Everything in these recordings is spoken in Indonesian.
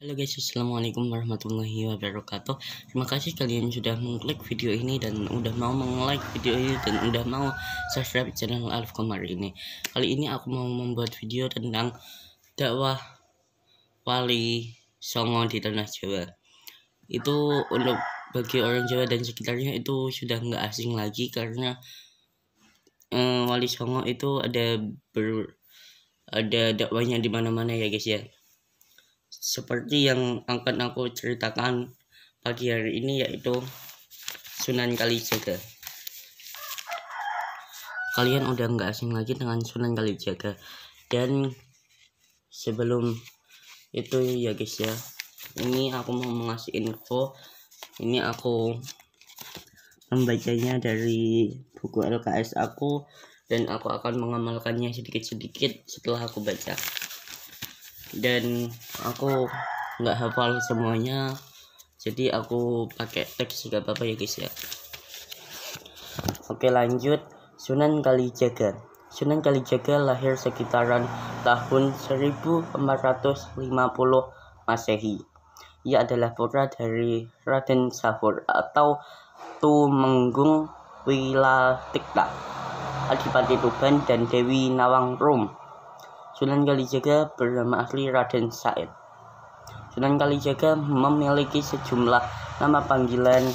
Halo guys, assalamualaikum warahmatullahi wabarakatuh. Terima kasih kalian sudah mengklik video ini dan udah mau like video ini dan udah mau subscribe channel Alif Komar ini. Kali ini aku mau membuat video tentang dakwah Wali Songo di tanah Jawa. Itu untuk bagi orang Jawa dan sekitarnya itu sudah nggak asing lagi karena Wali Songo itu ada dakwahnya di mana-mana ya guys ya. Seperti yang akan aku ceritakan pagi hari ini, yaitu Sunan Kalijaga. Kalian udah nggak asing lagi dengan Sunan Kalijaga. Dan sebelum itu ya guys ya, ini aku mau mengasih info. Ini aku membacanya dari buku LKS aku, dan aku akan mengamalkannya sedikit-sedikit setelah aku baca. Dan aku nggak hafal semuanya, jadi aku pakai teks juga apa-apa ya guys ya. Oke, lanjut. Sunan Kalijaga. Sunan Kalijaga lahir sekitaran tahun 1450 Masehi. Ia adalah putra dari Raden Sahur atau Tumenggung Wilatikta, Adipati Tuban, dan Dewi Nawangrum. Sunan Kalijaga bernama asli Raden Said. Sunan Kalijaga memiliki sejumlah nama panggilan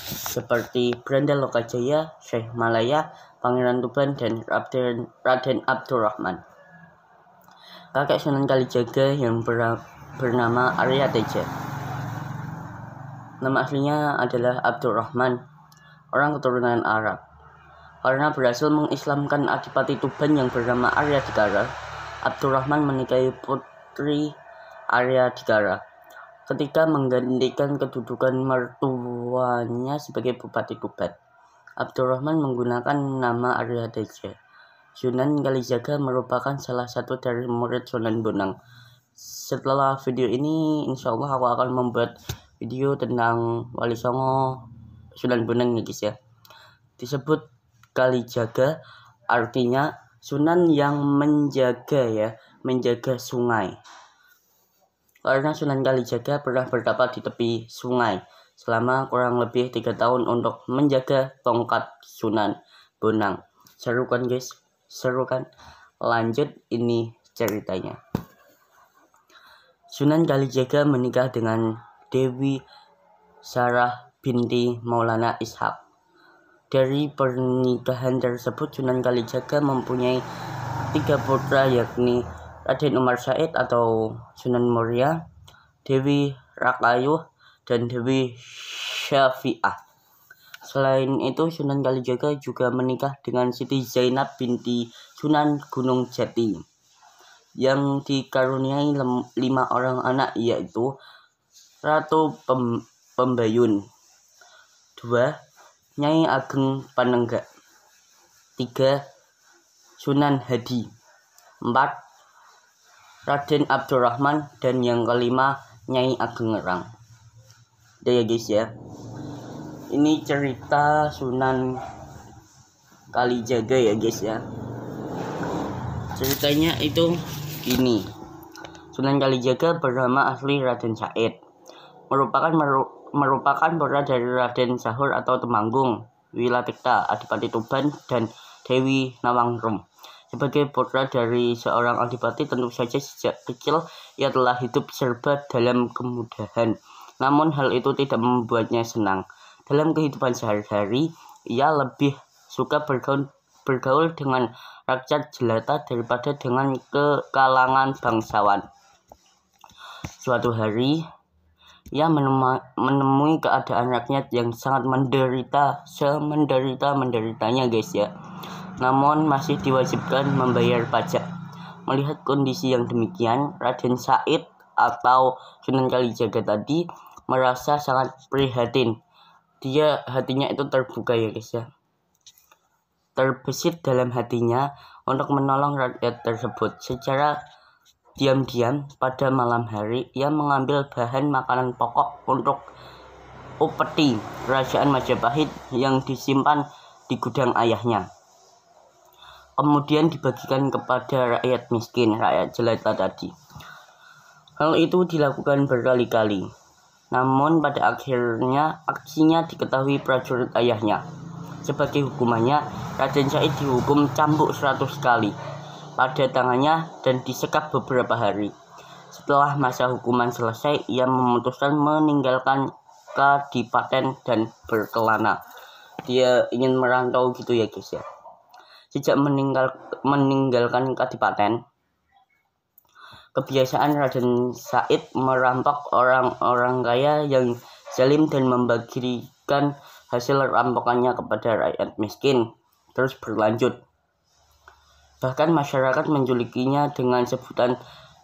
seperti Branda Lokajaya, Syekh Malaya, Pangeran Tuban, dan Raden Abdurrahman. Kakek Sunan Kalijaga yang bernama Arya Teja. Nama aslinya adalah Abdurrahman, orang keturunan Arab. Karena berhasil mengislamkan Adipati Tuban yang bernama Arya Digara, Abdurrahman menikahi putri Arya Digara ketika menggantikan kedudukan mertuanya sebagai Bupati Tuban. Abdurrahman menggunakan nama Arya Teja. Sunan Kalijaga merupakan salah satu dari murid Sunan Bonang. Setelah video ini, insya Allah aku akan membuat video tentang Wali Songo Sunan Bonang ya guys ya. Disebut Kalijaga artinya Sunan yang menjaga sungai. Karena Sunan Kalijaga pernah bertapa di tepi sungai selama kurang lebih 3 tahun untuk menjaga tongkat Sunan Bonang. Seru kan guys? Seru kan? Lanjut, ini ceritanya. Sunan Kalijaga menikah dengan Dewi Sarah binti Maulana Ishak. Dari pernikahan tersebut, Sunan Kalijaga mempunyai 3 putra, yakni Raden Umar Said atau Sunan Muria, Dewi Rakayuh, dan Dewi Syafi'ah. Selain itu, Sunan Kalijaga juga menikah dengan Siti Zainab binti Sunan Gunung Jati yang dikaruniai 5 orang anak, yaitu Ratu Pembayun, 2 Nyai Ageng Panenggak, 3 Sunan Hadi, 4 Raden Abdurrahman, dan yang kelima Nyai Ageng Ngerang. Udah ya guys ya. Ini cerita Sunan Kalijaga ya guys ya. Ceritanya itu gini. Sunan Kalijaga bernama asli Raden Said. Merupakan putra dari Raden Sahur atau Tumenggung Wilatikta, Adipati Tuban, dan Dewi Nawangrum. Sebagai putra dari seorang adipati, tentu saja sejak kecil ia telah hidup serba dalam kemudahan. Namun hal itu tidak membuatnya senang. Dalam kehidupan sehari-hari, ia lebih suka bergaul dengan rakyat jelata daripada dengan kalangan bangsawan. Suatu hari, ia menemui keadaan rakyat yang sangat menderitanya guys ya. Namun masih diwajibkan membayar pajak. Melihat kondisi yang demikian, Raden Said atau Sunan Kalijaga tadi merasa sangat prihatin. Hatinya itu terbuka ya guys ya. Terbesit dalam hatinya untuk menolong rakyat tersebut. Secara diam-diam pada malam hari, ia mengambil bahan makanan pokok untuk upeti kerajaan Majapahit yang disimpan di gudang ayahnya. Kemudian dibagikan kepada rakyat miskin, rakyat jelata tadi. Hal itu dilakukan berkali-kali. Namun pada akhirnya aksinya diketahui prajurit ayahnya. Sebagai hukumannya, Raden Syahid dihukum cambuk 100 kali pada tangannya dan disekap beberapa hari. Setelah masa hukuman selesai, ia memutuskan meninggalkan kadipaten dan berkelana. Dia ingin merantau gitu ya guys ya. Sejak meninggalkan kadipaten, kebiasaan Raden Syahid merampok orang-orang kaya yang zalim dan membagikan hasil rampokannya kepada rakyat miskin terus berlanjut. Bahkan masyarakat menjulukinya dengan sebutan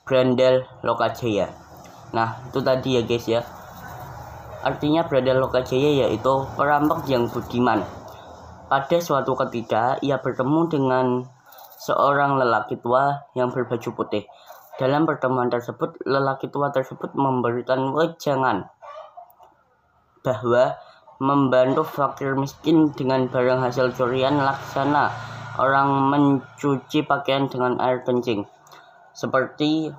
Brandal Lokajaya. Nah, itu tadi ya guys ya. Artinya Brandal Lokajaya yaitu perampok yang budiman. Pada suatu ketika, ia bertemu dengan seorang lelaki tua yang berbaju putih. Dalam pertemuan tersebut, lelaki tua tersebut memberikan wejangan bahwa membantu fakir miskin dengan barang hasil curian laksana orang mencuci pakaian dengan air kencing. Seperti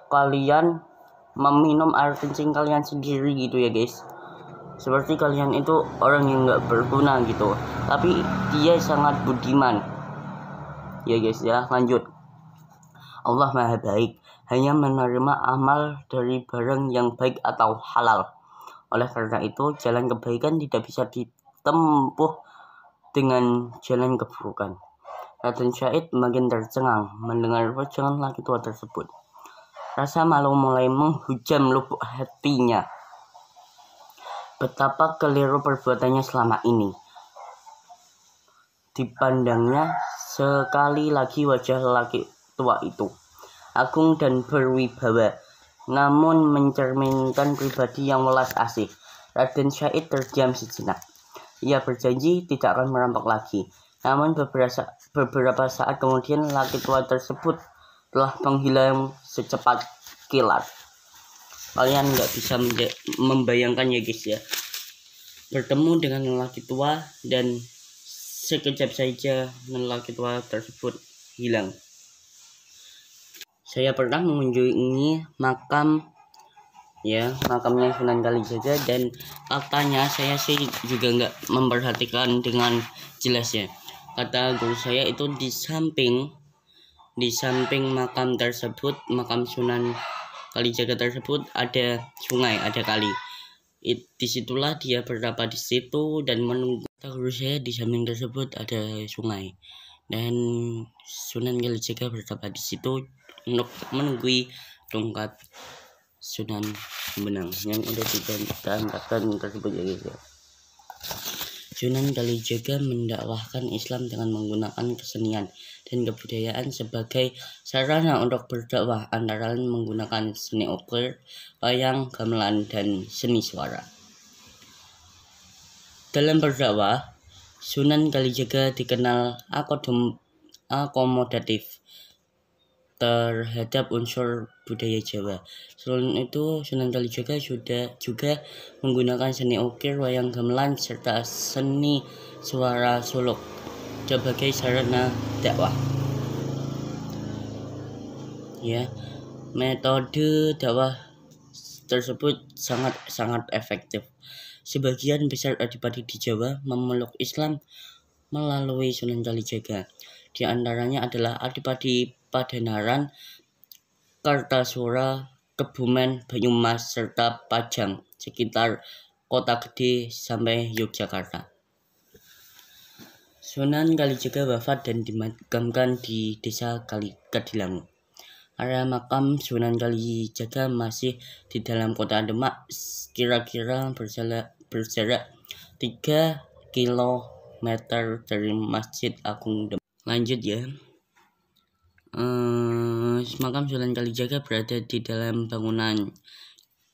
kalian meminum air kencing kalian sendiri gitu ya guys. Seperti kalian itu orang yang gak berguna gitu, tapi dia sangat budiman. Ya guys ya, lanjut. Allah Maha Baik, hanya menerima amal dari barang yang baik atau halal. Oleh karena itu, jalan kebaikan tidak bisa ditempuh dengan jalan keburukan. Raden Syahid makin tercengang mendengar wejangan laki tua tersebut. Rasa malu mulai menghujam lubuk hatinya. Betapa keliru perbuatannya selama ini. Dipandangnya sekali lagi wajah laki tua itu, agung dan berwibawa, namun mencerminkan pribadi yang welas asih. Raden Syahid terdiam sejenak. Ia berjanji tidak akan merampok lagi. Namun beberapa saat kemudian laki tua tersebut telah menghilang secepat kilat. Kalian nggak bisa membayangkan ya guys ya, bertemu dengan lelaki tua dan sekejap saja lelaki tua tersebut hilang. Saya pernah mengunjungi makamnya Sunan Kalijaga, dan faktanya saya sih juga nggak memperhatikan dengan jelas ya. Kata guru saya itu di samping makam tersebut, makam Sunan Kalijaga tersebut ada sungai, ada kali. Disitulah dia berapa di situ dan menunggu. Kata guru saya di samping tersebut ada sungai dan Sunan Kalijaga berapa di situ untuk menunggui tongkat Sunan Benang yang udah diangkatkan tersebut ya guys ya. Sunan Kalijaga mendakwahkan Islam dengan menggunakan kesenian dan kebudayaan sebagai sarana untuk berdakwah, antara lain menggunakan seni ukir, wayang, gamelan, dan seni suara. Dalam berdakwah, Sunan Kalijaga dikenal akomodatif terhadap unsur budaya Jawa. Selain itu, Sunan Kalijaga juga menggunakan seni ukir, wayang gamelan, serta seni suara suluk sebagai sarana dakwah. Ya, metode dakwah tersebut sangat efektif. Sebagian besar adipati di Jawa memeluk Islam melalui Sunan Kalijaga. Di antaranya adalah Adipati Padanaran, Kartasura, Kebumen, Banyumas, serta Pajang sekitar Kota Gede sampai Yogyakarta. Sunan Kalijaga wafat dan dimakamkan di Desa Kadilangu. Area makam Sunan Kalijaga masih di dalam kota Demak, kira-kira berjarak 3 km dari Masjid Agung Demak. Lanjut ya. Makam Sunan Kalijaga berada di dalam bangunan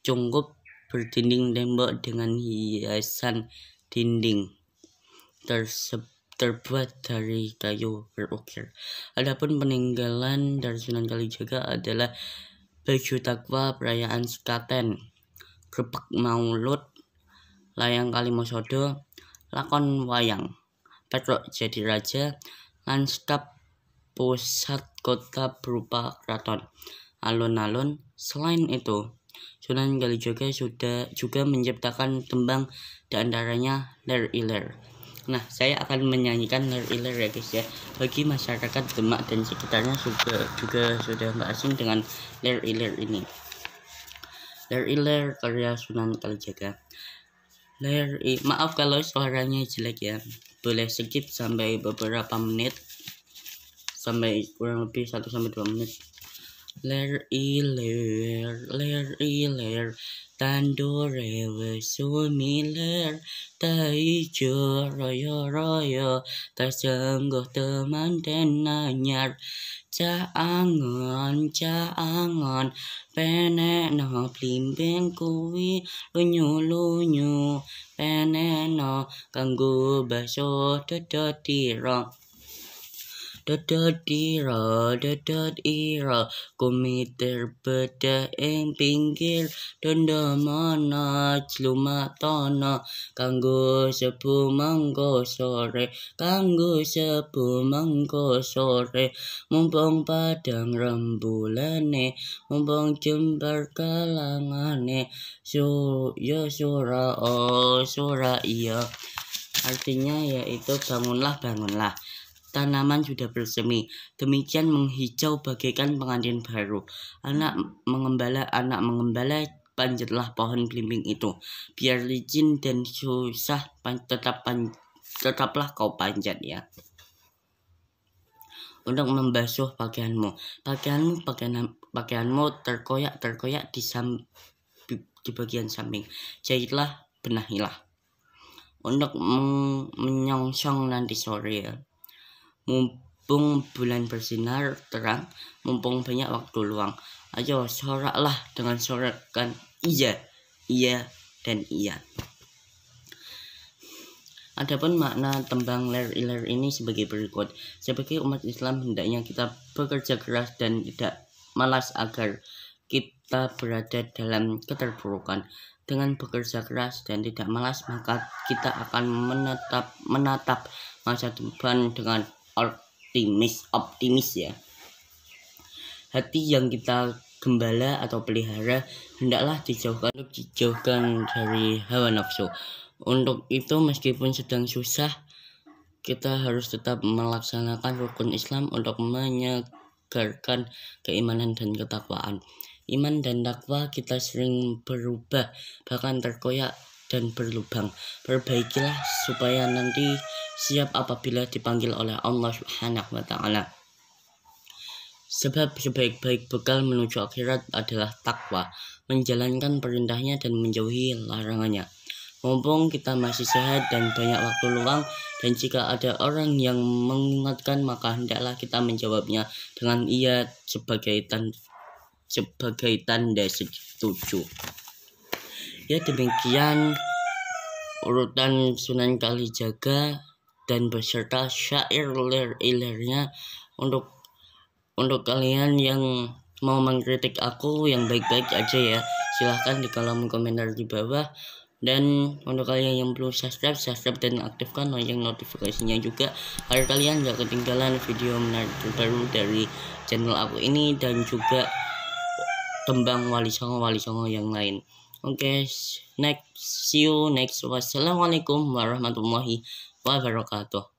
cungkup berdinding tembok dengan hiasan dinding terbuat dari kayu berukir. Adapun peninggalan dari Sunan Kalijaga adalah baju takwa, perayaan sekaten, grebek maulud, layang Kalimosodo, lakon wayang, petruk jadi raja, lanskap pusat kota berupa keraton, alun-alun. Selain itu, Sunan Kalijaga juga menciptakan tembang, diantaranya Ler Iler. Nah, saya akan menyanyikan Ler Iler ya guys ya. Bagi masyarakat Demak dan sekitarnya juga sudah nggak asing dengan Ler Iler ini. Ler Iler karya Sunan Kalijaga. Maaf kalau suaranya jelek ya. Boleh skip sampai beberapa menit, sampai kurang lebih 1-2 menit. Ler iler tandore wesumiler taijo royo tasenggoh teman dan nanyar caangon peneno blimbing kuwi lunyu peneno kanggo baso dodotiro dodot ira kumiter beda ing pinggir dondo mana jlumatana kanggo sebu mangko sore mumpung padang rembulane mumpung jembar kalangane sura iya, artinya yaitu bangunlah tanaman sudah bersemi, demikian menghijau bagaikan pengantin baru. Anak mengembala, panjatlah pohon belimbing itu. Biar licin dan susah, tetaplah kau panjat ya. Untuk membasuh pakaianmu terkoyak di bagian samping. Jahitlah, benahilah. Untuk menyongsong nanti sore ya. Mumpung bulan bersinar terang, mumpung banyak waktu luang, ayo soraklah dengan sorakan iya, dan iya. Adapun makna tembang Ler Iler ini sebagai berikut. Sebagai umat Islam hendaknya kita bekerja keras dan tidak malas agar kita berada dalam keterpurukan. Dengan bekerja keras dan tidak malas, maka kita akan menatap masa depan dengan optimis ya. Hati yang kita gembala atau pelihara hendaklah dijauhkan dari hawa nafsu. Untuk itu meskipun sedang susah, kita harus tetap melaksanakan rukun Islam untuk menyegarkan keimanan dan ketakwaan. Iman dan takwa kita sering berubah, bahkan terkoyak dan berlubang. Perbaikilah supaya nanti siap apabila dipanggil oleh Allah Subhanahu wa Ta'ala. Sebab sebaik-baik bekal menuju akhirat adalah takwa, menjalankan perintahnya dan menjauhi larangannya. Mumpung kita masih sehat dan banyak waktu luang, dan jika ada orang yang mengingatkan, maka hendaklah kita menjawabnya dengan iya sebagai tanda setuju. Ya, demikian urutan Sunan Kalijaga dan beserta syair Ler-Ilernya. Untuk kalian yang mau mengkritik aku yang baik-baik aja ya, silahkan di kolom komentar di bawah. Dan untuk kalian yang belum subscribe dan aktifkan lonceng notifikasinya juga, agar kalian gak ketinggalan video menarik terbaru dari channel aku ini dan juga tembang wali songo yang lain. Oke, see you next. Wassalamualaikum warahmatullahi wabarakatuh.